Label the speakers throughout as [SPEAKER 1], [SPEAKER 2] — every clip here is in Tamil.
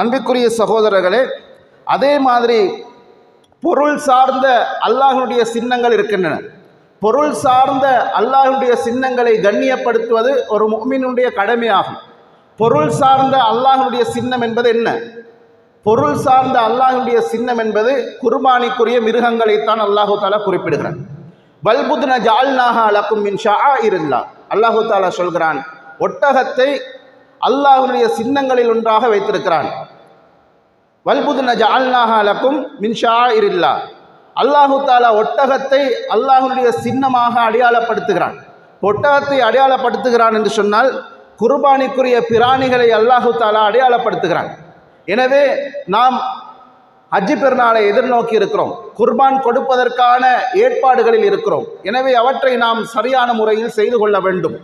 [SPEAKER 1] அன்பிற்குரிய சகோதரர்களே, அதே மாதிரி பொருள் சார்ந்த அல்லாஹ்வுடைய சின்னங்கள் இருக்கின்றன. பொருள் சார்ந்த அல்லாஹ்வுடைய சின்னங்களை கண்ணியப்படுத்துவது ஒரு முஃமினுடைய கடமையாகும். பொருள் சார்ந்த அல்லாஹ்வுடைய சின்னம் என்பது என்ன? பொருள் சார்ந்த அல்லாஹ்வுடைய சின்னம் என்பது குர்பானிக்குரிய மிருகங்களைத்தான் அல்லாஹு தாலா குறிப்பிடுகிறான். வல்புத்ன ஜஅல்நாஹா லக்கும் மின் ஷஆஇரில்லாஹ். அல்லாஹு தாலா சொல்கிறான், ஒட்டகத்தை அல்லாஹ்வுடைய சின்னங்களில் ஒன்றாக வைத்திருக்கிறான். வல்புத்ன ஜஅல்நாஹா லக்கும் மின் ஷஆஇரில்லாஹ். அல்லாஹு தாலா ஒட்டகத்தை அல்லாஹ்வுடைய சின்னமாக அடையாளப்படுத்துகிறான். ஒட்டகத்தை அடையாளப்படுத்துகிறான் என்று சொன்னால் குர்பானிக்குரிய பிராணிகளை அல்லாஹு தாலா அடையாளப்படுத்துகிறான். எனவே நாம் ஹஜ் பெருநாளை எதிர்நோக்கி இருக்கிறோம். குர்பான் கொடுப்பதற்கான ஏற்பாடுகளில் இருக்கிறோம். எனவே அவற்றை நாம் சரியான முறையில் செய்து கொள்ள வேண்டும்.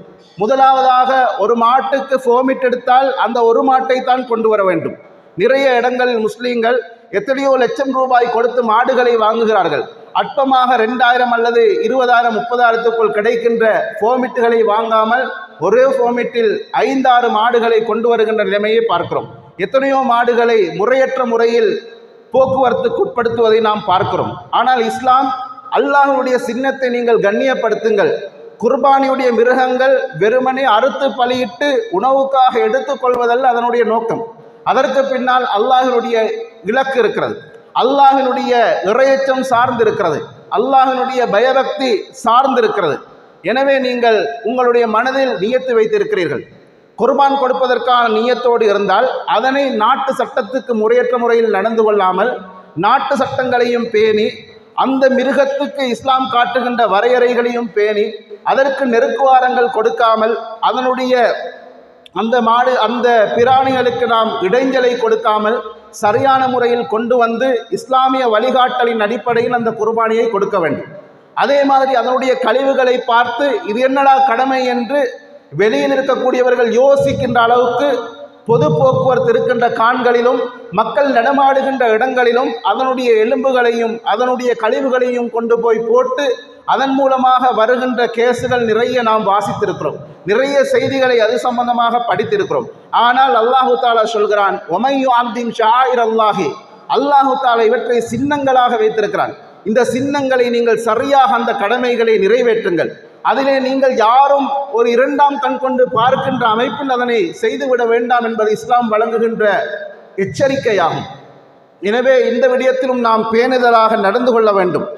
[SPEAKER 1] முதலாவதாக, ஒரு மாட்டுக்கு ஃபோமிட் எடுத்தால் அந்த ஒரு மாட்டை தான் கொண்டு வர வேண்டும். நிறைய இடங்களில் முஸ்லீம்கள் எத்தனையோ லட்சம் ரூபாய் கொடுத்து மாடுகளை வாங்குகிறார்கள். அற்பமாக 2000 அல்லது 20,000 30,000க்குள் கிடைக்கின்ற ஃபோமிட்டுகளை வாங்காமல் ஒரே ஃபோமிட்டில் 5-6 மாடுகளை கொண்டு வருகின்ற நிலைமையை பார்க்கிறோம். எத்தனையோ மாடுகளை முறையற்ற முறையில் போக்குவரத்துக்கு உட்படுத்துவதை நாம் பார்க்கிறோம். ஆனால் இஸ்லாம், அல்லாஹ்வுடைய சின்னத்தை நீங்கள் கண்ணியப்படுத்துங்கள். குர்பானியுடைய மிருகங்கள் வெறுமனே அறுத்து பலியிட்டு உணவுக்காக எடுத்துக்கொள்வதல்ல அதனுடைய நோக்கம். அதற்கு பின்னால் அல்லாஹ்வுடைய இலக்கு இருக்கிறது. அல்லாஹ்வுடைய இறையச்சம் சார்ந்திருக்கிறது. அல்லாஹ்வுடைய பயபக்தி சார்ந்திருக்கிறது. எனவே நீங்கள் உங்களுடைய மனதில் நியத்து வைத்திருக்கிறீர்கள். குர்பான் கொடுப்பதற்கான நியத்தோடு இருந்தால் அதனை நாட்டு சட்டத்துக்கு முறையற்ற முறையில் நடந்து கொள்ளாமல், நாட்டு சட்டங்களையும் பேணி, அந்த மிருகத்துக்கு இஸ்லாம் காட்டுகின்ற வரையறைகளையும் பேணி, அதற்கு நெருக்குவாரங்கள் கொடுக்காமல், அதனுடைய அந்த பிராணிகளுக்கு நாம் இடைஞ்சலை கொடுக்காமல் சரியான முறையில் கொண்டு வந்து இஸ்லாமிய வழிகாட்டலின் அடிப்படையில் அந்த குர்பானியை கொடுக்க வேண்டும். அதே மாதிரி அதனுடைய கழிவுகளை பார்த்து இது என்னடா கடமை என்று வெளியில் இருக்கக்கூடியவர்கள் யோசிக்கின்ற அளவுக்கு பொது போக்குவரத்து இருக்கின்ற கான்களிலும் மக்கள் நடமாடுகின்ற இடங்களிலும் அதனுடைய எலும்புகளையும் அதனுடைய கழிவுகளையும் கொண்டு போய் போட்டு அதன் மூலமாக வருகின்ற கேசுகள் நிறைய நாம் வாசித்திருக்கிறோம். நிறைய செய்திகளை அது சம்பந்தமாக படித்திருக்கிறோம். ஆனால் அல்லாஹு தாலா சொல்கிறான், ஒமையு ஆம்தின் ஷாயிர் அல்லாஹி. அல்லாஹு தாலா இவற்றை சின்னங்களாக வைத்திருக்கிறான். இந்த சின்னங்களை நீங்கள் சரியாக அந்த கடமைகளை நிறைவேற்றுங்கள். அதிலே நீங்கள் யாரும் ஒரு 2ஆம் கண் கொண்டு பார்க்கின்ற அமைப்பில் அதனை செய்துவிட வேண்டாம் என்பது இஸ்லாம் வழங்குகின்ற எச்சரிக்கையாகும். எனவே இந்த விடயத்திலும் நாம் பேணுதலாக நடந்து கொள்ள வேண்டும்.